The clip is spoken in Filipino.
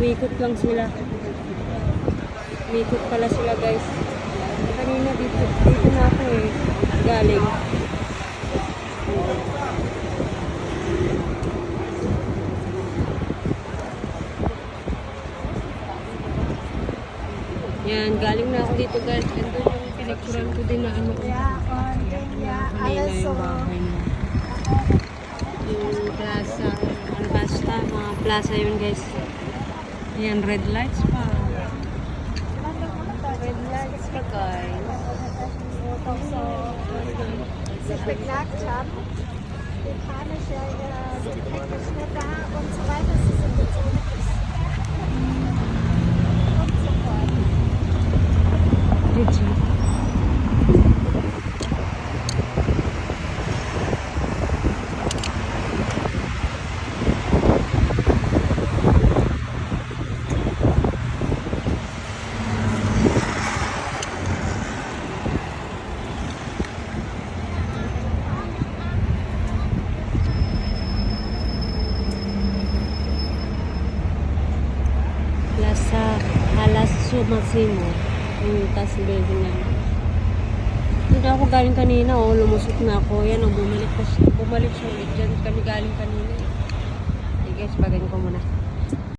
umikot lang sila. Umikot pala sila guys. Kanina dito na ako eh. Galing. Yan, galing na ako dito guys. Ito yung pinicturan ko din na ano. Kanina yung bahay na. Yung plaza. Ano basta, mga plaza yun guys. Yan, red lights pa. Red lights pa guys. sich beklagt haben, die panische Gepäck ist nicht da und so weiter. Sie sind jetzt ohne und so fort. Dito. Plaza Palacio Massimo. Yung taas building na. Hindi ako galing kanina, oh. Lumusot na ako. Yan, oh. Bumalik siya ulit dyan. Kami galing kanina. Okay guys, pagayin ko muna.